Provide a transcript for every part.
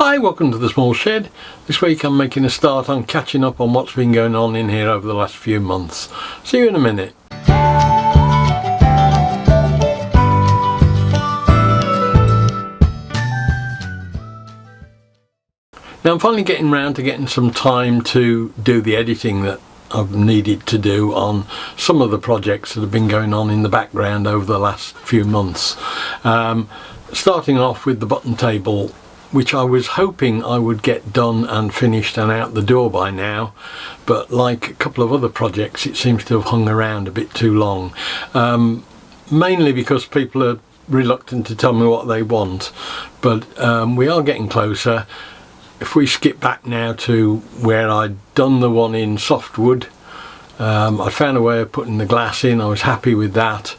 Hi, welcome to the small shed. This week I'm making a start on catching up on what's been going on in here over the last few months. See you in a minute. Now I'm finally getting round to getting some time to do the editing that I've needed to do on some of the projects that have been going on in the background over the last few months. Starting off with the button table, which I was hoping I would get done and finished and out the door by now, but like a couple of other projects it seems to have hung around a bit too long, mainly because people are reluctant to tell me what they want, but we are getting closer. If we skip back now to where I'd done the one in softwood, I found a way of putting the glass in. I was happy with that.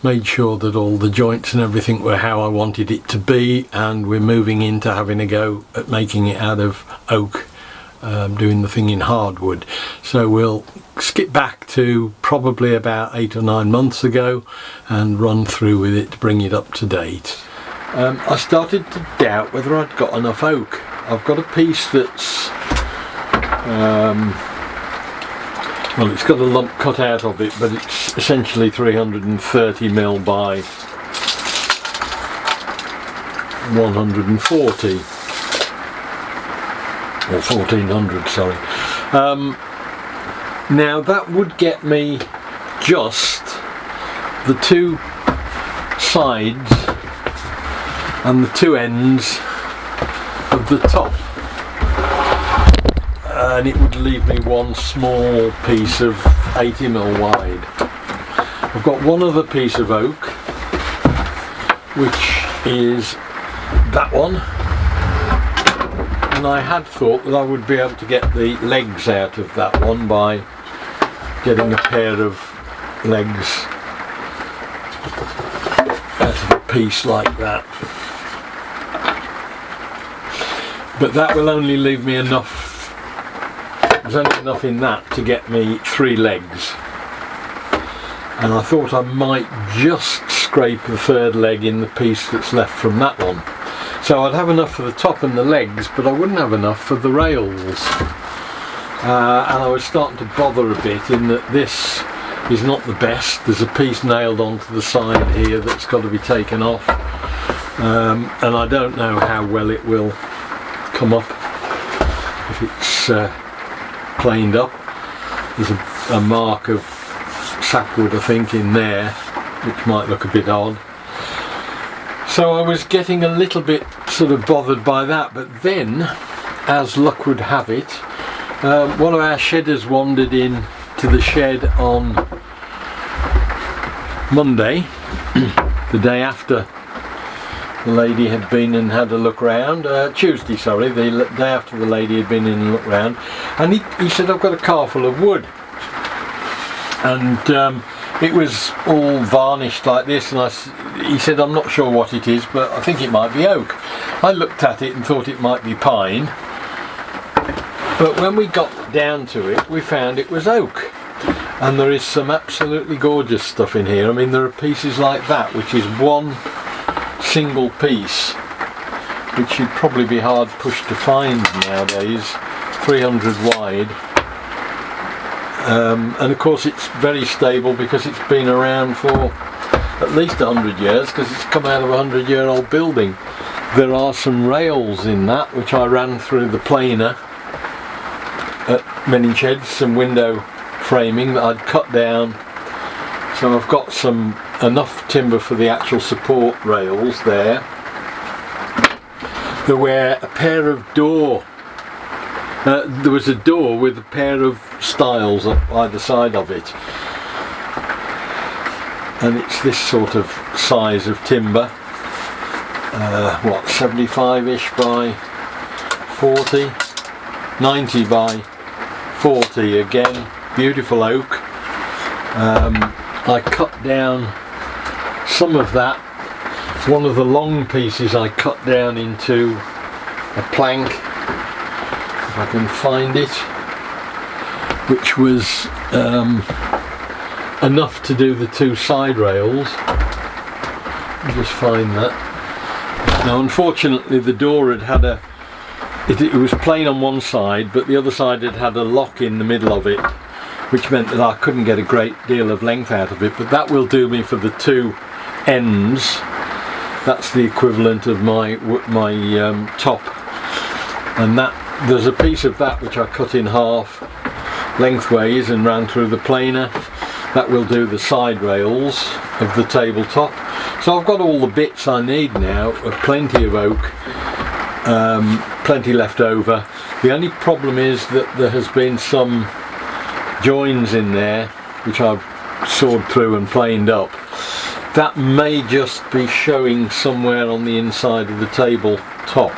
Made sure that all the joints and everything were how I wanted it to be, and we're moving into having a go at making it out of oak, doing the thing in hardwood. So we'll skip back to probably about 8 or 9 months ago and run through with it to bring it up to date. I started to doubt whether I'd got enough oak. I've got a piece that's well, it's got a lump cut out of it, but it's essentially 330mm by 140 or 1400, sorry. Now that would get me just the two sides and the two ends of the top, and it would leave me one small piece of 80mm wide. I've got one other piece of oak, which is that one, and I had thought that I would be able to get the legs out of that one by getting a pair of legs out of a piece like that. But that will only leave me enough. There's only enough in that to get me 3 legs, and I thought I might just scrape the 3rd leg in the piece that's left from that one. So I'd have enough for the top and the legs, but I wouldn't have enough for the rails. And I was starting to bother a bit in that this is not the best. There's a piece nailed onto the side here that's got to be taken off, and I don't know how well it will come up if it's planed up. There's a mark of sapwood, I think, in there, which might look a bit odd. So I was getting a little bit sort of bothered by that, but then, as luck would have it, one of our shedders wandered in to the shed on Monday, the day after the lady had been and had a look round. Tuesday, sorry, the day after the lady had been in and looked round, and he said, I've got a car full of wood, and it was all varnished like this, and he said, I'm not sure what it is, but I think it might be oak. I looked at it and thought it might be pine, but when we got down to it we found it was oak. And there is some absolutely gorgeous stuff in here. I mean, there are pieces like that, which is one single piece, which you'd probably be hard pushed to find nowadays, 300 wide, and of course it's very stable because it's been around for at least 100 years, because it's come out of a 100-year-old building. There are some rails in that which I ran through the planer at many sheds, some window framing that I'd cut down, so I've got enough timber for the actual support rails there. There were a pair of there was a door with a pair of stiles up either side of it, and it's this sort of size of timber, what, 75ish by 40, 90 by 40 again, beautiful oak. I cut down some of that. One of the long pieces I cut down into a plank, if I can find it, which was enough to do the 2 side rails. I'll just find that. Now unfortunately the door had a it was plain on one side, but the other side had a lock in the middle of it, which meant that I couldn't get a great deal of length out of it. But that will do me for the two ends. That's the equivalent of my top, and that there's a piece of that which I cut in half lengthways and ran through the planer. That will do the side rails of the tabletop. So I've got all the bits I need now, plenty of oak, plenty left over. The only problem is that there has been some joins in there which I've sawed through and planed up. That may just be showing somewhere on the inside of the tabletop.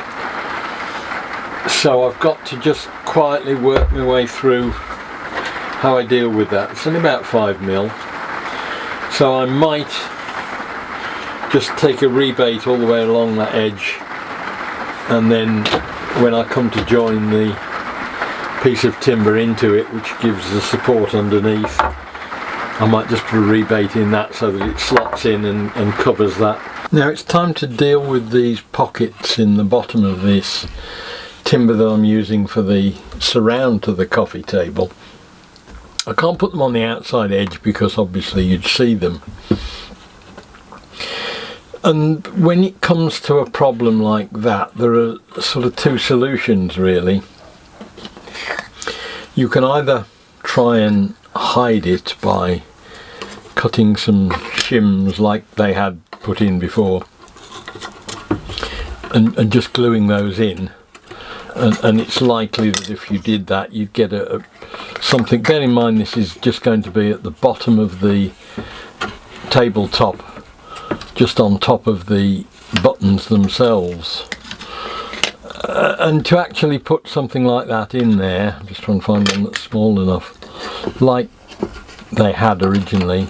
So I've got to just quietly work my way through how I deal with that. It's only about 5mm, so I might just take a rebate all the way along that edge, and then when I come to join the piece of timber into it, which gives the support underneath, I might just put a rebate in that so that it slots in and covers that. Now it's time to deal with these pockets in the bottom of this timber that I'm using for the surround to the coffee table. I can't put them on the outside edge because obviously you'd see them. And when it comes to a problem like that, there are sort of two solutions really. You can either try and hide it by cutting some shims like they had put in before and just gluing those in, and it's likely that if you did that you'd get something. Bear in mind this is just going to be at the bottom of the tabletop, just on top of the buttons themselves, and to actually put something like that in there, I'm just trying to find one that's small enough, like they had originally,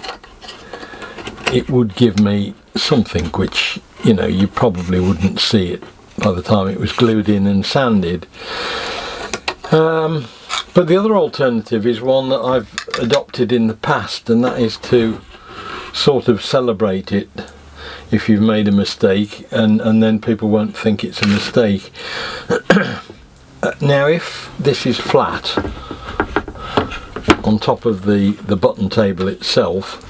it would give me something which, you know, you probably wouldn't see it by the time it was glued in and sanded. But the other alternative is one that I've adopted in the past, and that is to sort of celebrate it if you've made a mistake, and then people won't think it's a mistake. Now if this is flat on top of the button table itself,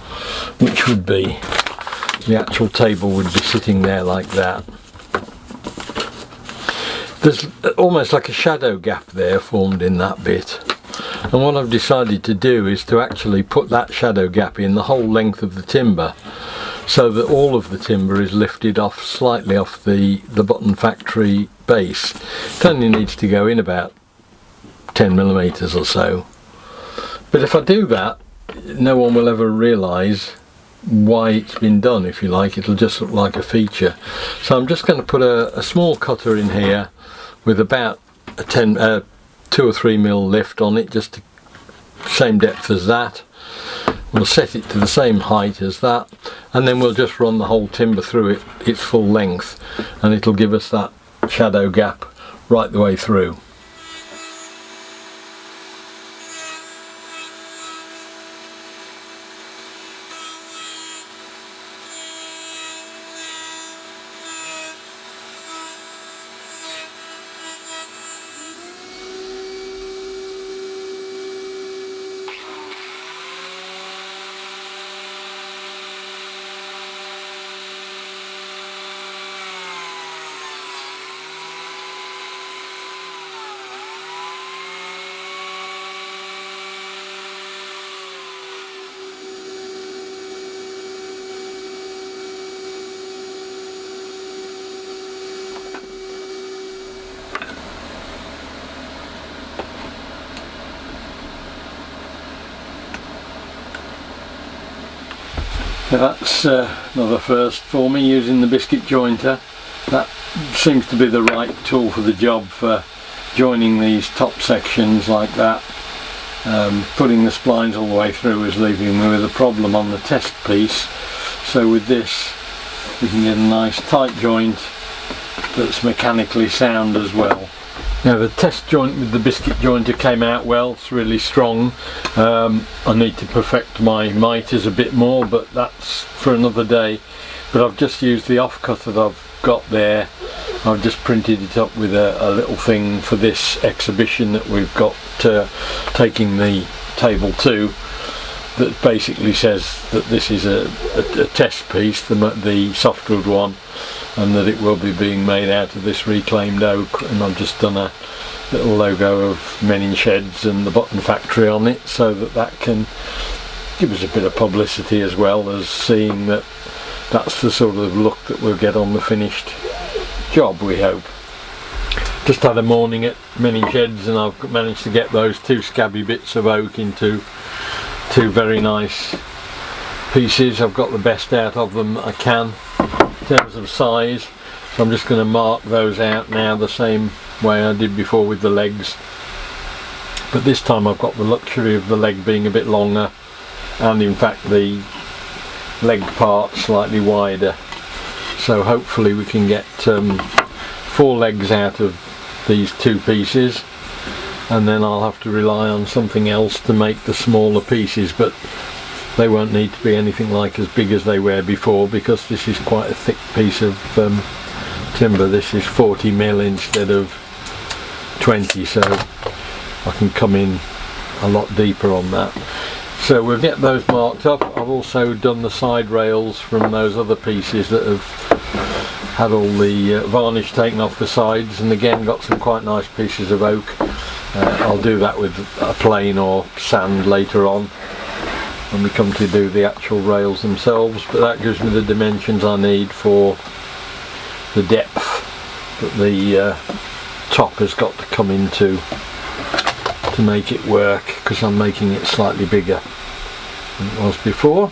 which would be, the actual table would be sitting there like that, there's almost like a shadow gap there formed in that bit, and what I've decided to do is to actually put that shadow gap in the whole length of the timber, so that all of the timber is lifted off slightly off the button factory base. It only needs to go in about 10mm or so, but if I do that, no one will ever realise why it's been done, if you like. It'll just look like a feature. So I'm just going to put a small cutter in here with about a 2 or 3mm lift on it, just the same depth as that. We'll set it to the same height as that, and then we'll just run the whole timber through its full length, and it'll give us that shadow gap right the way through. So that's another first for me, using the biscuit jointer. That seems to be the right tool for the job, for joining these top sections like that. Putting the splines all the way through is leaving me with a problem on the test piece, so with this we can get a nice tight joint that's mechanically sound as well. Now the test joint with the biscuit jointer came out well, it's really strong. I need to perfect my miters a bit more, but that's for another day. But I've just used the offcut that I've got there I've just printed it up with a little thing for this exhibition that we've got taking the table to, that basically says that this is a test piece, the softwood one, and that it will be being made out of this reclaimed oak. And I've just done a little logo of Menin Sheds and the Button Factory on it, so that can give us a bit of publicity, as well as seeing that that's the sort of look that we'll get on the finished job, we hope. Just had a morning at Menin Sheds, and I've managed to get those two scabby bits of oak into two very nice pieces. I've got the best out of them I can in terms of size, so I'm just going to mark those out now the same way I did before with the legs, but this time I've got the luxury of the leg being a bit longer, and in fact the leg part slightly wider, so hopefully we can get 4 legs out of these 2 pieces, and then I'll have to rely on something else to make the smaller pieces, but they won't need to be anything like as big as they were before, because this is quite a thick piece of timber. This is 40mm instead of 20, so I can come in a lot deeper on that. So we'll get those marked up. I've also done the side rails from those other pieces that have had all the varnish taken off the sides, and again got some quite nice pieces of oak. I'll do that with a plane or sand later on when we come to do the actual rails themselves, but that gives me the dimensions I need for the depth that the top has got to come into to make it work, because I'm making it slightly bigger than it was before.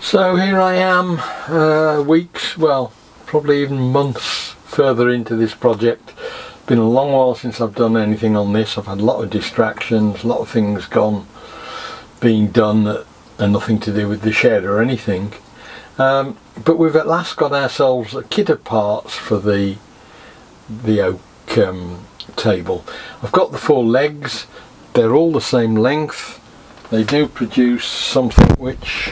So here I am, weeks, well probably even months further into this project. Been a long while since I've done anything on this. I've had a lot of distractions, a lot of things being done that are nothing to do with the shed or anything. But we've at last got ourselves a kit of parts for the oak table. I've got the 4 legs, they're all the same length. They do produce something which,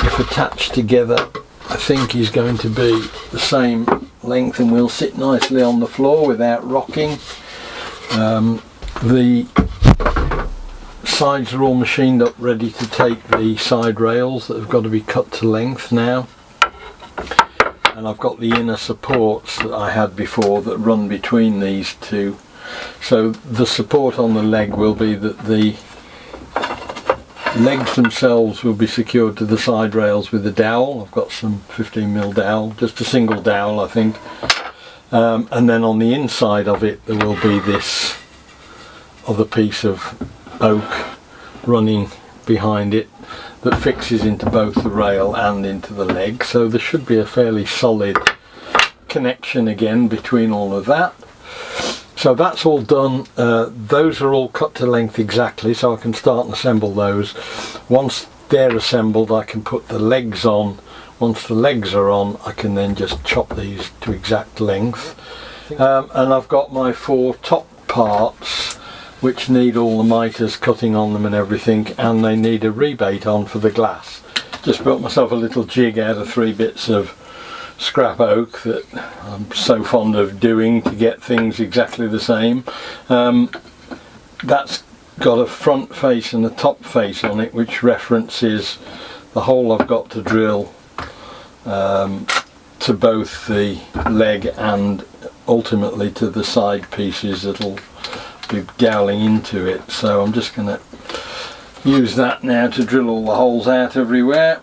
if attached together, I think is going to be the same length and will sit nicely on the floor without rocking. The sides are all machined up ready to take the side rails that have got to be cut to length now, and I've got the inner supports that I had before that run between these two. So the support on the leg will be that the legs themselves will be secured to the side rails with a dowel. I've got some 15mm dowel, just a single dowel I think, and then on the inside of it there will be this other piece of oak running behind it that fixes into both the rail and into the leg, so there should be a fairly solid connection again between all of that. So that's all done. Those are all cut to length exactly, so I can start and assemble those. Once they're assembled I can put the legs on. Once the legs are on I can then just chop these to exact length. And I've got my 4 top parts which need all the miters cutting on them and everything, and they need a rebate on for the glass. Just built myself a little jig out of 3 bits of scrap oak that I'm so fond of doing to get things exactly the same. That's got a front face and a top face on it, which references the hole I've got to drill to both the leg and ultimately to the side pieces that'll be doweling into it. So I'm just going to use that now to drill all the holes out everywhere.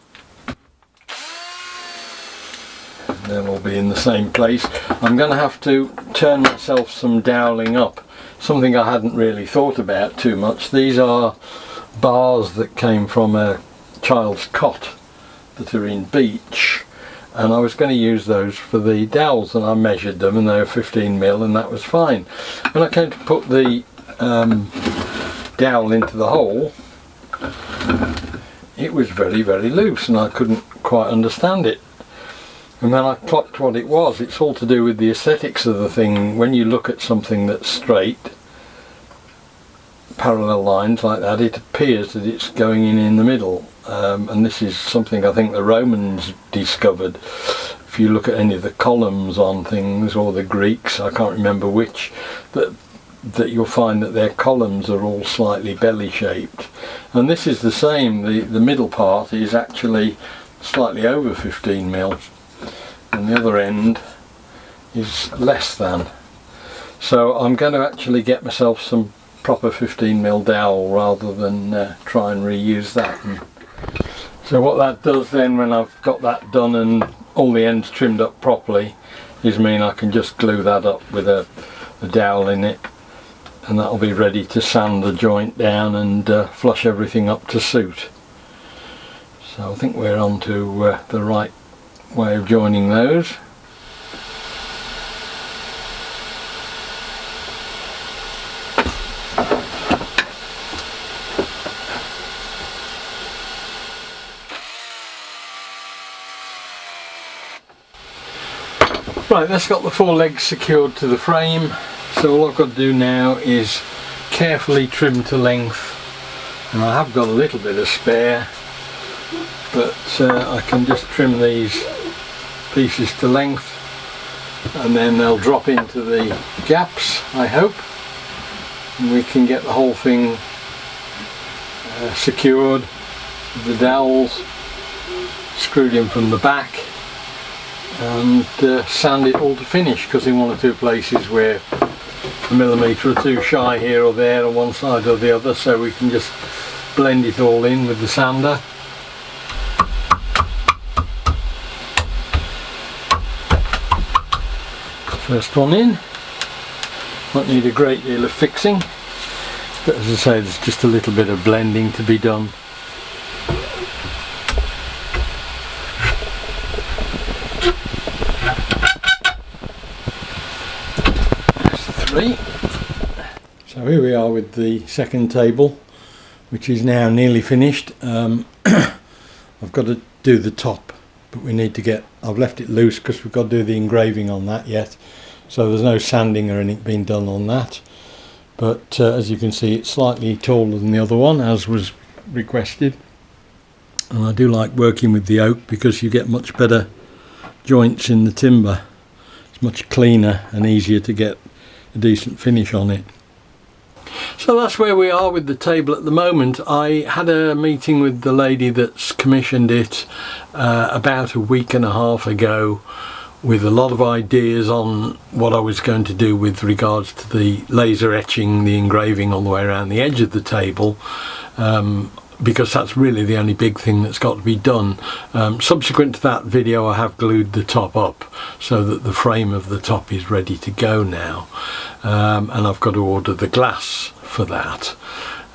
They'll all be in the same place. I'm going to have to turn myself some doweling up, something I hadn't really thought about too much. These are bars that came from a child's cot that are in beech, and I was going to use those for the dowels, and I measured them and they were 15mm and that was fine. When I came to put the dowel into the hole, it was very, very loose and I couldn't quite understand it. And then I clocked what it was. It's all to do with the aesthetics of the thing. When you look at something that's straight, parallel lines like that, it appears that it's going in the middle. And this is something I think the Romans discovered. If you look at any of the columns on things, or the Greeks, I can't remember which, that you'll find that their columns are all slightly belly shaped. And this is the same. The middle part is actually slightly over 15 mil, and the other end is less than. So I'm going to actually get myself some proper 15 mil dowel rather than try and reuse that. And so what that does then, when I've got that done and all the ends trimmed up properly, is mean I can just glue that up with a dowel in it, and that'll be ready to sand the joint down and flush everything up to suit. So I think we're on to the right way of joining those. Right, that's got the 4 legs secured to the frame, so all I've got to do now is carefully trim to length, and I have got a little bit of spare, but I can just trim these pieces to length, and then they'll drop into the gaps, I hope, and we can get the whole thing secured with the dowels screwed in from the back, and sand it all to finish, because in 1 or 2 places we're a millimetre or 2 shy here or there on one side or the other, so we can just blend it all in with the sander. First one in. Won't need a great deal of fixing, but as I say, there's just a little bit of blending to be done. So here we are with the second table, which is now nearly finished. I've got to do the top, but we need to get, I've left it loose because we've got to do the engraving on that yet, so there's no sanding or anything being done on that. But as you can see, it's slightly taller than the other one, as was requested, and I do like working with the oak because you get much better joints in the timber. It's much cleaner and easier to get a decent finish on it. So that's where we are with the table at the moment. I had a meeting with the lady that's commissioned it about a week and a half ago, with a lot of ideas on what I was going to do with regards to the laser etching, the engraving all the way around the edge of the table, because that's really the only big thing that's got to be done. Subsequent to that video, I have glued the top up so that the frame of the top is ready to go now, and I've got to order the glass for that.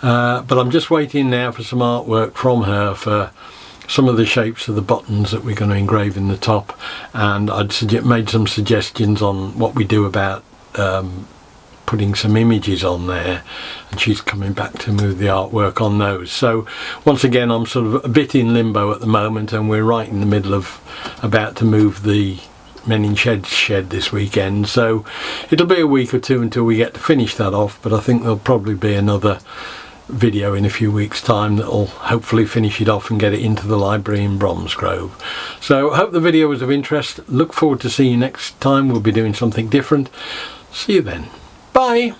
But I'm just waiting now for some artwork from her for some of the shapes of the buttons that we're going to engrave in the top, and I'd made some suggestions on what we do about putting some images on there, and she's coming back to move the artwork on those. So once again, I'm sort of a bit in limbo at the moment, and we're right in the middle of about to move the Men in Sheds shed this weekend, so it'll be a week or 2 until we get to finish that off, but I think there'll probably be another video in a few weeks time that'll hopefully finish it off and get it into the library in Bromsgrove. So I hope the video was of interest. Look forward to seeing you next time. We'll be doing something different. See you then. Bye.